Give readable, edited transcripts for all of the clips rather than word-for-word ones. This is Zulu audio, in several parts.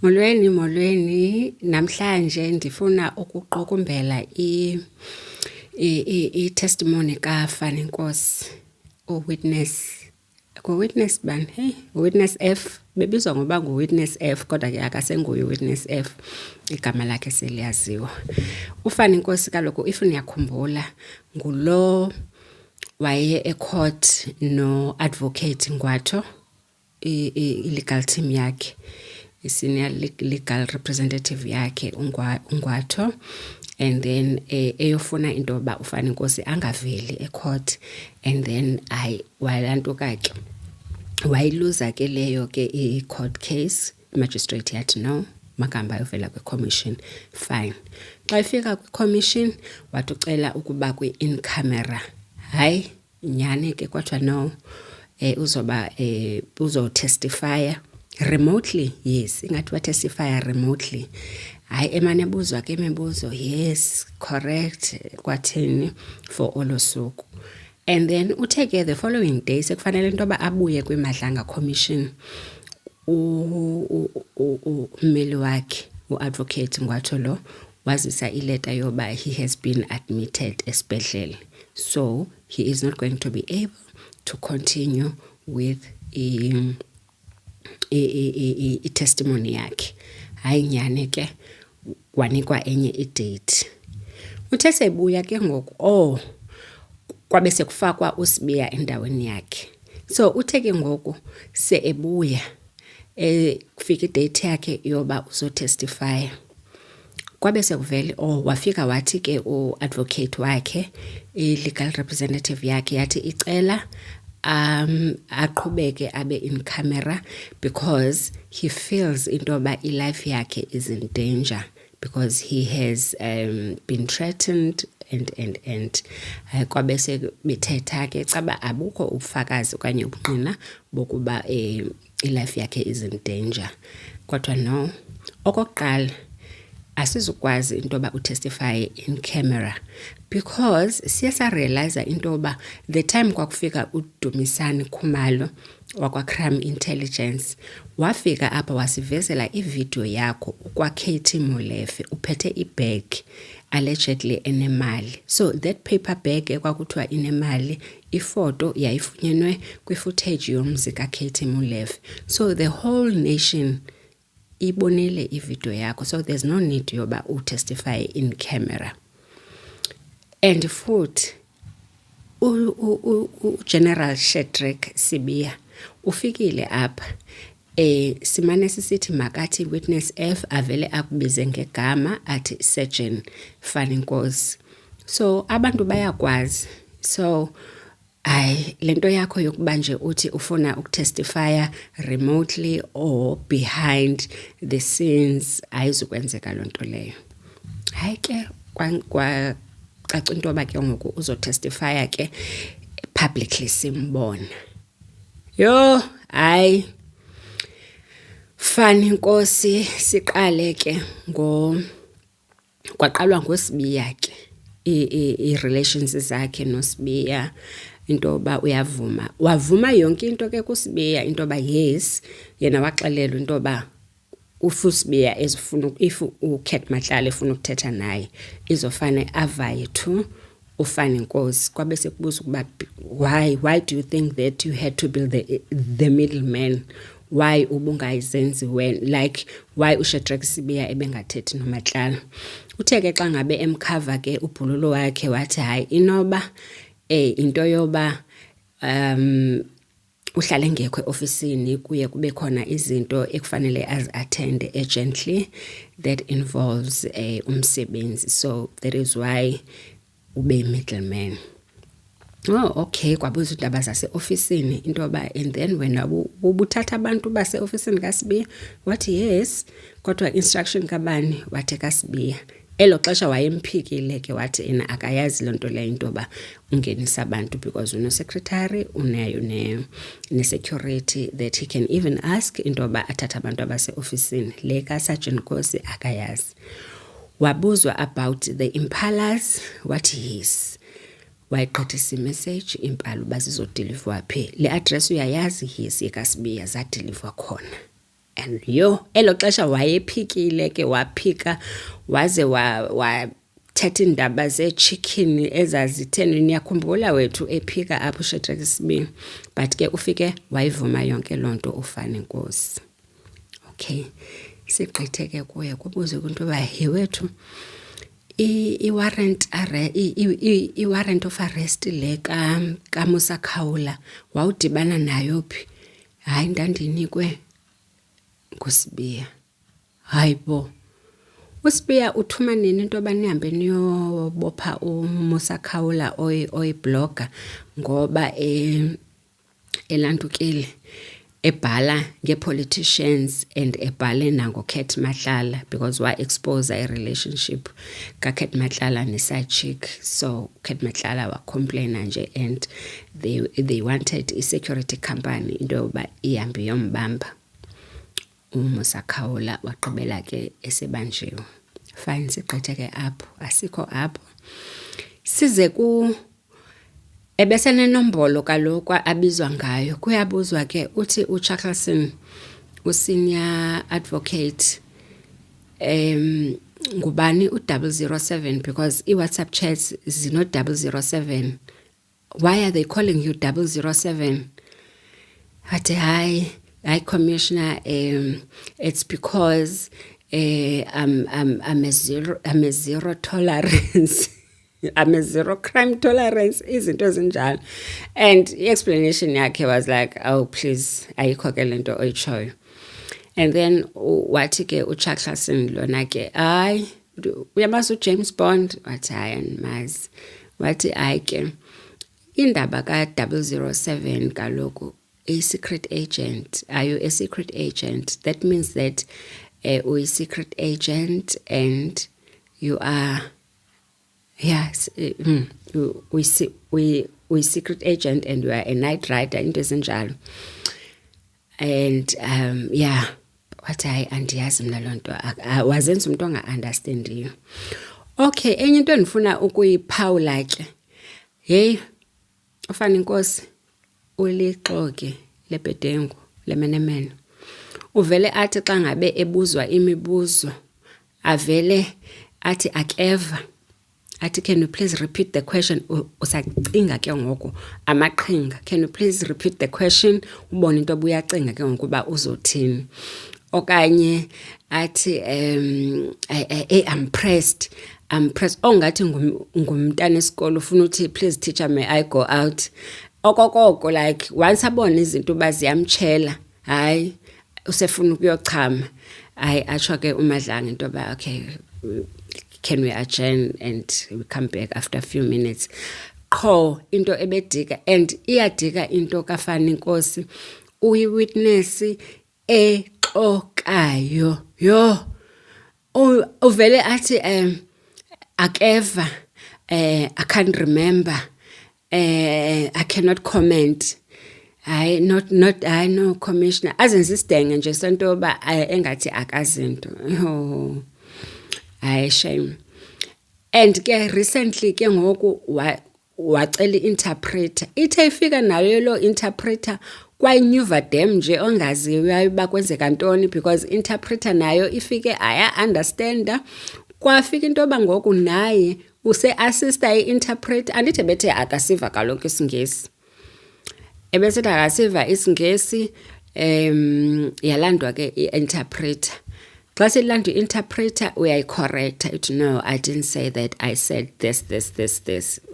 Molweni, namhlanje ndifuna ukuqukumbela i-testimony kaFani Nkosi, uwitness bani? Hey, uwitness F. Bebizwa ngoba nguwitness F, kodwa ke akasenguye uwitness F, igama lakhe seliyaziwa. uFani Nkosi kaloku if niyakhumbula ngulo waye ecourt no-advocate Ngwatho, i-legal team yakhe, i-senior legal representative yakhe uNgwatho, and then eyofuna into yoba uFani Nkosi angaveli ecourt, and then walantuka ke wayiluza ke leyo ke i-court case. Magistrate yathi no, makahamba ayovela kwi-commission. Fine. Xa ifika kwi-commission wathi ucela ukuba kwi-in camera. Hayi, nyhani ke kwathiwa no, uzotestifya remotely. Yes, ingathi watestifya remotely. Hayi, emane ebuzwa ke imibuzo, yes, correct, kwathini for olo suku. And then uthe ke the following day sekufanele into yoba abuye kwiMadlanga Commission ummeli wakhe, u-advocate Ngwatho lo, wazisa ileta yoba he has been admitted esibhedlele, so he is not going to be able to continue with i-testimony yakhe. Hayi, nyhani ke wanikwa enye idate. Uthe sebuya ke ngoku kwabe sekufakwa uSibiya endaweni yakhe. So uthe ke ngoku ebuya kufika idate yakhe yoba uzotestifya. Kwabe sekuvele wafika wathi ke u-advocate wakhe, i-legal representative yakhe yathi icela aqhubeke abe in camera because he feels into yoba i-life yakhe is in danger because he has been threatened and kwabe sebethetha ke caba abukho ubufakazi okanye ubungqina bokuba i-life yakhe is in danger. Kodwa no, okokuqala asizukwazi into yoba utestify in camera because siye sarealize into yoba the time kwakufika uDumisani Khumalo wakwa-Crime Intelligence wafika apha wasivezela ivideo yakho ukwa-Katie Molefe uphethe ibag allegedly enemali. So that paper bag ekwakuthiwa inemali, ifoto yayifunyenwe kwi-footage yomzi kaKatie Molefe. So the whole nation ibonile ivideo yakho, so there's no need yoba utestify in camera. And futhi General Shadrack Sibiya ufikile apha, simane sisithi makathi witness F avele akubize ngegama athi Surgeon Fani Nkosi. So abantu bayakwazi. So lento yakho yokuba nje uthi ufuna ukutestifya remotely or behind the scenes ayizukwenzeka lonto leyo. Hayi ke caca into yoba ke ngoku uzotestifya ke publicly simbona. Yo, hayi, Fani Nkosi siqale ke kwaqalwa ngoSibiya ke i-relations zakhe noSibiya, into yoba wavuma yonke into ke kuSibiya, into yoba yes, yena waxelelwa into yoba uSibiya ezifuna if uKat Matlala efuna ukuthetha naye izofane avaye to uFani Nkosi. Kwabe sekubuza ukuba why do you think that you had to be the middleman? Why ubungayizenzi wena, like why uShadrack Sibiya ebengathethi noMatlala? Uthe ke xa ngabe emkhava ke ubhululo wakhe wathi hayi inoba into yoba uhlale ngekho eofisini kuye kube khona izinto ekufanele attend urgently that involves umsebenzi, so that is why ube middleman. Okay, kwabuza indaba zase-ofisini into yoba and then wena ubuthatha abantu base-ofisini kaSibiya? Wathi yes, kodwa instruction kabani? Wathi kaSibiya. Elo xesha wayemphikile ke wathi ena akayazi loo nto leyo into yoba ungenisa abantu because uno-secretary unayo ne-security that he can even ask into yoba athatha abantu abase-ofisini. Le kaSergeant Nkosi akayazi. Wabuzwa about the impalas, wathi yes. Wayigqithisa imessage impala uba zizodilivwa phi. Le address uyayazi? Yes, yekaSibiya zadilivwa khona. and elo xesha wayephikile ke waphika waze wathetha iindaba zechicken ezazitheni. Niyakhumbula wethu ephika apho uShadrach Sibini, but ke ufike wayivuma yonke loo nto uFani Nkosi. Okay, sigqithe ke kuye kubuze kwinto yoba wethu i-warrant of arrest le kaMusa Khawula wawudibana nayo phi? Hayi, ndandinikwe nguSibiya. Hayi bo, uSibiya uthuma nini into yoba nihambe niyobopha uMusa Khawula oyibloga ngoba elantukile ebhala nge-politicians and ebhale nango-Cat Mahlala, because wa-expose a-relationship ka-Cat Mahlala ne-side chick. So Cat Mahlala wa-complaina nje, and they wanted i-security company into yoba ihambe yombamba uMusa Khawula. Waqibela ke esebanjiwe. Fine, sigqithe ke apho. Asikho apho, size ebesenenombolo kaloku abizwa ngayo. Kuyabuzwa ke uthi uCharleson, u-senior advocate, ngubani u-007, because i-WhatsApp chats zino-007. Why are they calling you 007? Athi hayi Commissioner, it's because I'm a zero tolerance. I'm a zero crime tolerance, izinto ezinjalo. And the explanation yakhe was like, oh please, ayikho ke lento oyitshoyo. And then wathi ke uCharleson lona ke, hayi uyamazi uJames Bond? Wathi hayi andimazi. Wathi hayi ke indaba ka-007 kaloku a-secret agent. Are you a secret agent? That means that we're a secret agent and you are, yes, we secret agent and you are a night rider, into ezinjalo. And yeah, wathi hayi andiyazi mna loo nto, wazenza umuntu onga-understandiyo. Okay, enye into endifuna ukuyiphawula ke, hey uFani Nkosi ulixoki leBhedengu lemenemene. Uvele athi xa ngabe ebuzwa imibuzo avele athi akeva, athi can you please repeat the question? Usacinga ke ngoku amaqhinga, can you please repeat the question? Ubone into obuyacinga ke ngoku uba uzothini. Okanye athi I'm pressed. Ongathi ngumntana esikolo ufuna uthi please teacher may I go out. Okokoko, like once abone izinto uba ziyamtshela, hayi usefuna ukuyochama, hayi atsho ke uMadlanga into yoba okay, can we adjourn and we come back after a few minutes. Qho into ebedika, and iyadika into kaFani Nkosi, uyi-witness exokayo. Yo, uvele athi akeva, I can't remember, I cannot comment. I no Commissioner. Azenza isidenge nje sento yoba engathi akazinto. Oh, hayi shame. And ke recently ke ngoku wacela i-interpreter. Ithe ifika nayo lo interpreter kwayinyuva dem nje ongaziyo uba kwenzeka ntoni, because interpreter nayo ifike aya understanda. Kwafika into yoba ngoku naye use-assista i-interpreter. Andithi bethe akasiva kaloku isiNgesi. Ebesithi akasiva isiNgesi, yalandwa ke i-interpreter. Xa silandwa i-interpreter uyayicorrecta, it no, I didn't say that, I said this.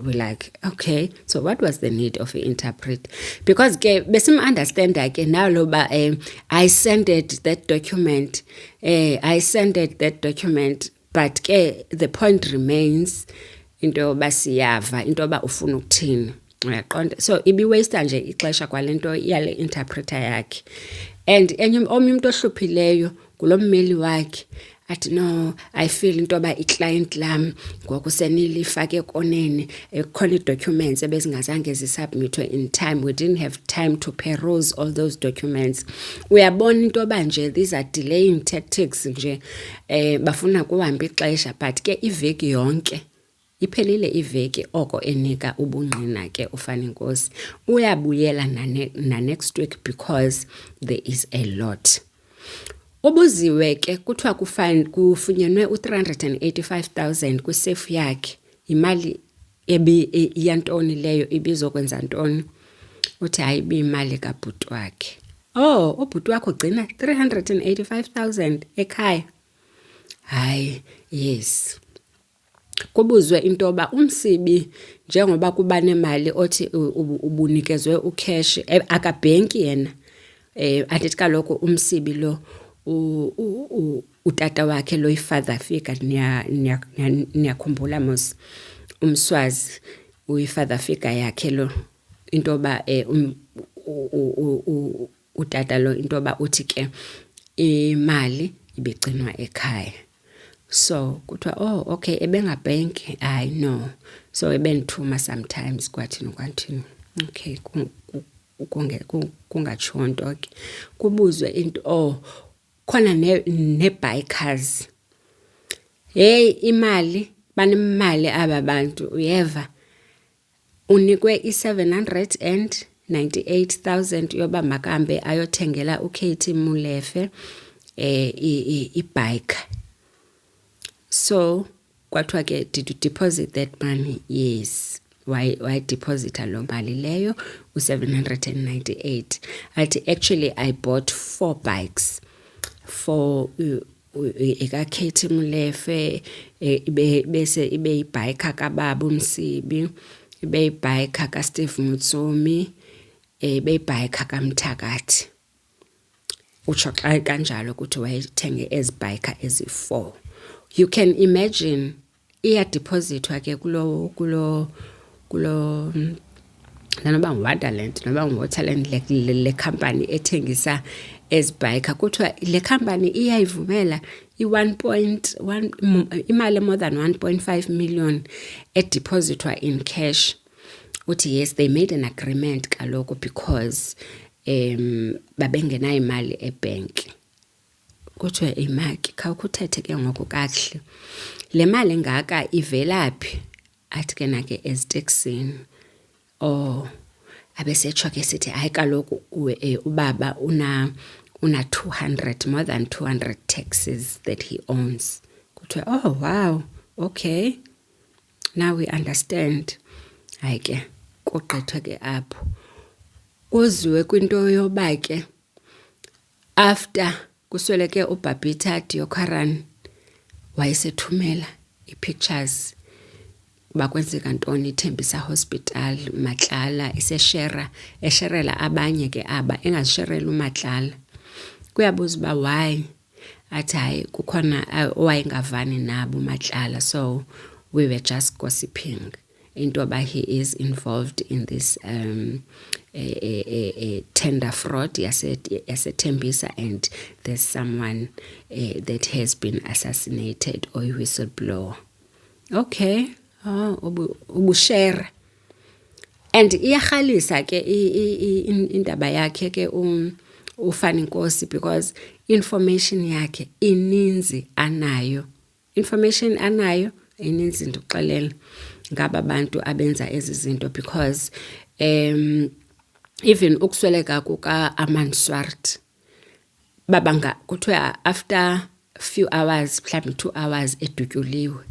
We're like, okay, so what was the need of the interpreter? Because ke besim-understanda ke now loba I sent that document, but ke the point remains into yoba siyava, into yoba ufuna ukuthini. Uyaqonda? So ibiwaste nje ixesha kwalento yale interpreter yakhe. And omnye umuntu ohluphileyo ngulommeli wakhe, athi no, I feel into yoba i-client lam ngoku senilifake konene, khona i-documents ebezingazange zisubmithwe in time, we didn't have time to peruse all those documents. Uyabona into yoba nje these are delaying tactics nje, bafuna kuhamba ixesha, but ke iveki yonke iphelile iveki oko enika ubungqina ke uFani Nkosi uyabuyela na next week, because there is a lot. Ubuziwe ke kuthiwa kufunyenwe u385,000 kwisefu yakhe. Imali yantoni leyo, ibizokwenza ntoni? Uthi hayi ibiyimali kabhuti wakhe. Oh, ubhuti wakho ugcina 385,000 ekhaya? Hayi, yes. Kubuzwe into yoba umsibi njengoba kuba nemali othi ubunikezwe ucash akabhenki yena. Andithi kaloku umsibi lo utata wakhe lo i-father figure, niyakhumbula mos uMswazi uyi-father figure yakhe lo, into yoba utata lo into yoba uthi ke imali ibigcinwa ekhaya. So kuthiwa oh okay ebengabhenki, hayi no, so ebendithuma sometimes kwathini. Okay, kungatsho nto ke. Kubuzwe into oh khona ne-bikers. Hey, imali banemali aba bantu, uyeva? Unikwe i-798,000 yoba makahambe ayothengela uKatie Molefe ibike. So kwathiwa ke, did you deposit that money? Yes. Why deposit lo mali leyo u-798? Athi actually I bought 4 bikes for ekaKatie Molefe, bese ibe yibhayikha kababa uMsibi, ibe yibhayikha kaSteve Mutsomi, ibe yibhayikha kaMthakathi. Utsho xa kanjalo ukuthi wayethenge ezibhayikha ezi-4. You can imagine iya-deposithwa ke kulo noba Wonderland noba Waterland le company ethengisa ezibhayikha. Kuthiwa le company iyayivumela imali more than 1.5 million edeposithwa in cash. Uthi yes, they made an agreement kaloku because babengenayo imali ebank. Kuthiwa imaki khawukuthethe ke ngoku kakuhle, le mali engaka ivelaphi? Athi ke nake eziteksini. Oh, abesetsho ke sithi hayi kaloku ubaba una 200, more than 200 taxes that he owns. Kuthiwa oh wow, okay, now we understand. Hayi ke kuqethwe ke apho kuziwe kwinto yoba ke after kusweleke uBabita Deokaran wayesethumela i-pictures bakwenzeka ntoni Thembisa Hospital Matlala, esherela abanye ke aba engazisherela uMatlala. Kuyabuza uba why? Athi hayi kukhona owayengavani nabo uMatlala, so we were just gossiping into yoba he is involved in this tender fraud yaseThembisa, and there's someone that has been assassinated, or a whistleblower. Okay, ubushare. And iyakhalisa ke indaba yakhe ke uFani Nkosi, because information yakhe ininzi anayo. Information anayo ininzi ndikuxelela ngaba bantu abenza ezi zinto, because even ukusweleka kuka Aman Swart babanga kuthiwa after few hours, mhlawumbi 2 hours edutyuliwe,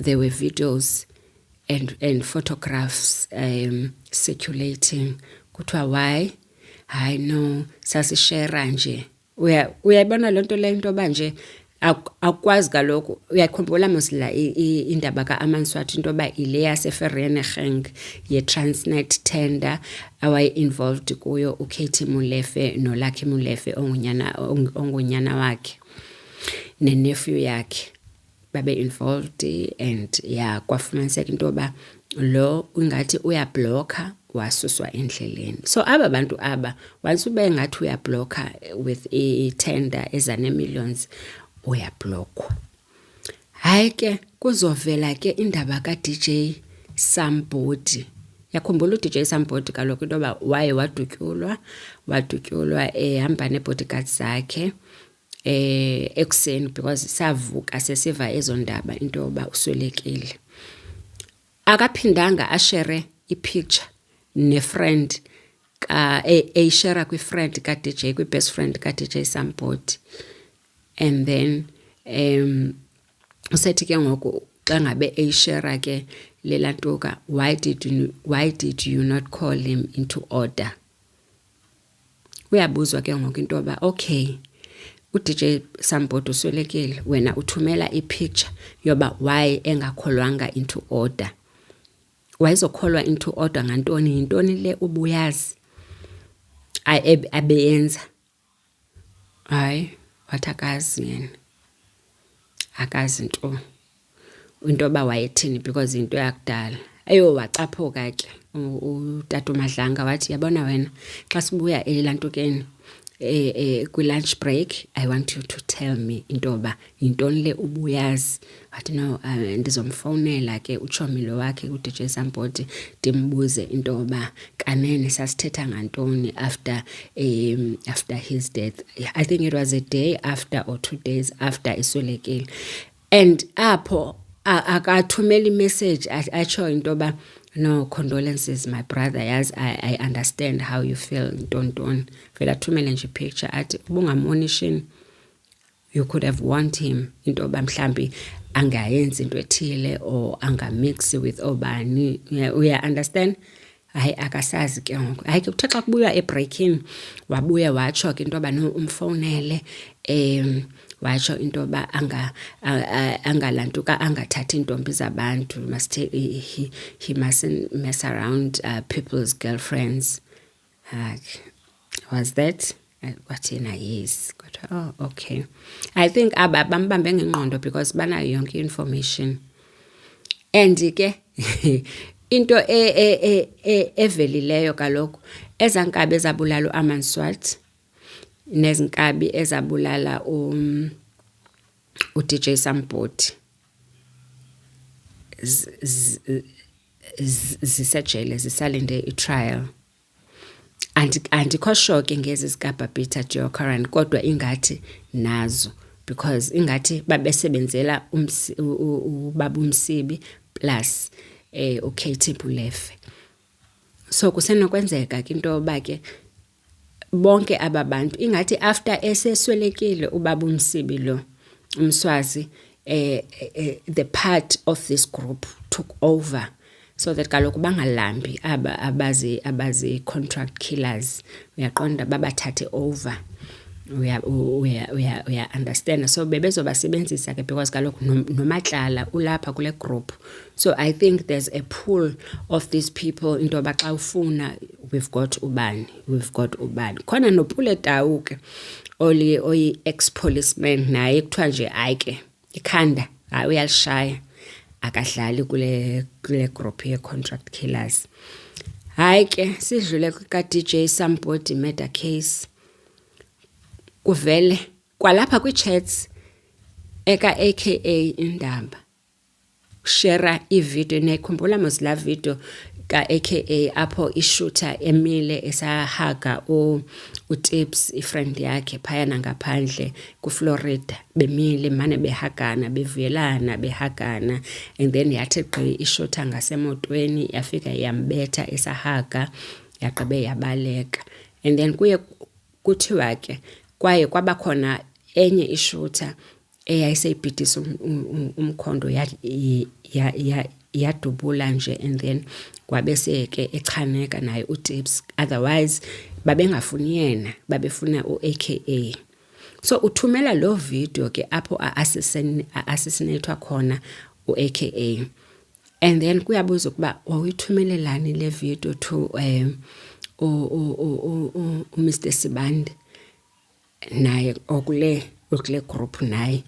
there were videos and photographs circulating. Kuthiwa why? Hayi no, sasishare nje. Uyayibona loo nto leyo, into yoba nje akwazi kaloku. Uyakhumbula mosila indaba ka-Aman Swart, into yoba ile yaseVereeniging ye-Transnet tender awaye-involved kuyo uKatie Molefe noLucky Molefe ongunyana wakhe nenephew yakhe babe-involved. And yeah, kwafumaniseka into yoba lo ingathi uyabhlokha wasuswa endleleni. So aba bantu aba once ube ngathi uyabhlokha with i-tender ezane-millions, uyablokhwa. Hayi ke kuzovela ke indaba ka-DJ Sambodi. Yakhumbula uDJ Sambodi kaloku into yoba waye wadutyulwa ehamba nee-bodyguards zakhe ekuseni, because savuka sesiva ezo ndaba into yoba uswelekile. Akaphindanga ashere i-picture ne-friend eyishare kwi-friend ka-DJ, kwi-best friend ka-DJ Samboti. And then usethi ke ngoku xa ngabe eyishare ke lela ntoka, why did you not call him into order? Uyabuzwa ke ngoku into yoba okay, uDJ Samboti uswelekile, wena uthumela i-picture yoba why engakholwanga into order. Wayezokholwa into order ngantoni? Yintoni le ubuyazi abeyenza? Hayi, wathi akazi yena, akazi nto into yoba wayethini, because into yakudala. Wacaphuka ke uTata uMadlanga wathi, yabona wena, xa sibuya elantukeni kwi-lunch break, I want you to tell me into yoba yintoni le ubuyazi. Wathi no, ndizomfowunela ke utshomilo wakhe uDJ Samboti ndimbuze into yoba kanene sasithetha ngantoni after his death. I think it was a day after or 2 days after eswelekile. And apho akathumela imessage atsho into yoba no, condolences my brother, yazi I understand how you feel, ntontoni. Vele athumele nje picture athi ubungamonishini, you could have warned him into yoba mhlambi angayenzi into ethile or angamix with obani. Uya understand? Hayi, akasazi ke ngoku. Hayi, kuthe xa kubuya ebreakini wabuya watsho ke into yoba no, umfowunele watsho into yoba angalantuka, angathathi intombi zabantu, he mustn't mess around people's girlfriends. Was that? Kwathi yena yes. Oh, okay. I think bambambe ngengqondo because banayo yonke information. And ke into evelileyo kaloku, ezankabi ezabulala uAmanswat nezinkabi ezabulala uDJ Samboti zisejele, zisalinde i-trial. Andikho sure ke ngezi zikaBabita Deokaran, kodwa ingathi nazo, because ingathi babesebenzela ubaba uMsibi plus uKatie Molefe. So kusenokwenzeka ke into yoba ke bonke aba bantu ingathi after eseswelekile ubaba uMsibi lo uMswazi, the part of this group took over, so that kaloku bangalambi abazi contract killers, uyaqonda, babathathe over. Uya understand. So bebezobasebenzisa ke because kaloku noMatlala ulapha kule group. So I think there's a pool of these people into yoba xa ufuna we've got ubani. Khona noPuletau ke oyi ex-policeman, naye kuthiwa nje hayi ke ikhanda hayi uyalishaya, akadlali kule group ye-contract killers. Hayi ke sidlule ka-DJ Samboti murder case. Kuvele kwalapha kwi-chats eka-AKA Indaba share i-video, nekhumbula mos la video ka-AKA apho ishooter emile esahaga uTips ifriend yakhe phayana ngaphandle kuFlorida, bemile mane behagana, bevuyelana behagana, and then yathi gqi ishooter ngasemotweni yafika yambetha esahaga yagqibe yabaleka. And then kuye kuthiwa ke kwaye kwabakhona enye ishooter eyayiseyibhidisa umkhondo yadubula nje, and then kwabese ke echaneka naye uTips, otherwise babengafuni yena, babefuna uAKA. So uthumela lo video ke apho assassinate khona uAKA, and then kuyabuza ukuba wawuyithumelelani le video to Mr Sibande naye okule group naye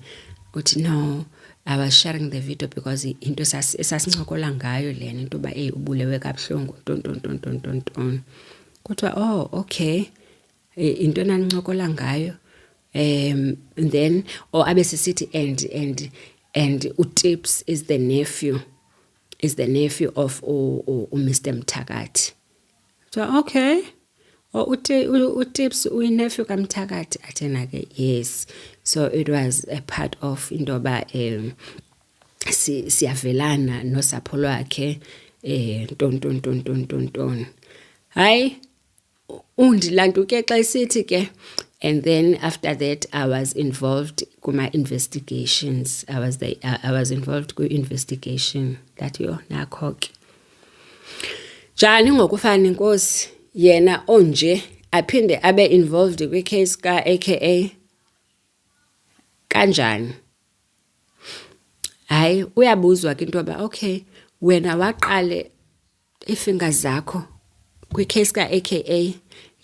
uthi no, I was sharing the video because into esasincokola ngayo lena into ba ubulewe kabuhlungu ntontontontontonton. Kuthiwa oh okay, into enanincokola ngayo, and then abesisithi and uTips is the nephew of Mr Mthakathi. So okay, uTips uyinephew kaMthakathi. Athena ke yes. So it was a part of indoba siyavelana nosapho lwakhe nton. Hayi undilantuke xa isithi ke. And then after that, I was involved with my investigations. I was involved with investigation. That yo nakho ke. Njani ngokufana inkosi yena onje aphinde abe involved kwi-case ka AKA kanjani? Hayi uyabuzwa ke into yoba okay wena waqale ifingers zakho kwi-case ka AKA.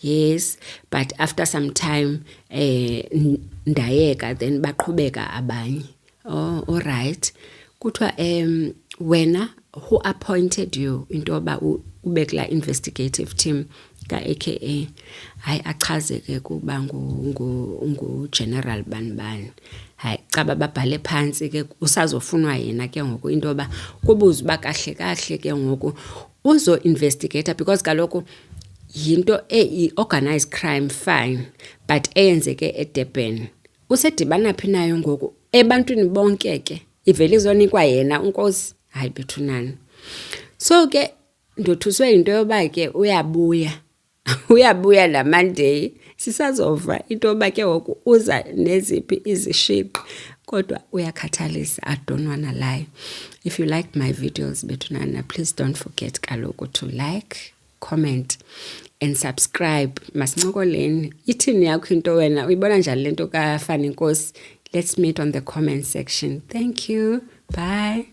Yes, but after some time ndayeka then baqhubeka abanye. Oh, all right. Kuthiwa wena who appointed you into yoba ube kula investigative team ka AKA. Hayi achaze ke kuba ngu general banibani. Hayi caba babhale phansi ke usazofunwa yena ke ngoku into yoba kubuzwa ba kahle kahle ke ngoku uzo investigator because kaloku yinto organized crime fine but eyenzeke eDurban. Usedibana phi nayo ngoku ebantwini bonke ke ivele izonikwa yena unkosi hayi bethunani. So ke ndothuswe into yoba ke uyabuya la Monday sisazova into yoba ke ngoku uza neziphi izishiqi kodwa uyakhathalisa. I don't wanna lie. If you like my videos bethunana, please don't forget kaloku to like, comment and subscribe. Masincokoleni ithini yakho into wena uyibona njani lento ka Fani Nkosi? Let's meet on the comment section. Thank you. Bye.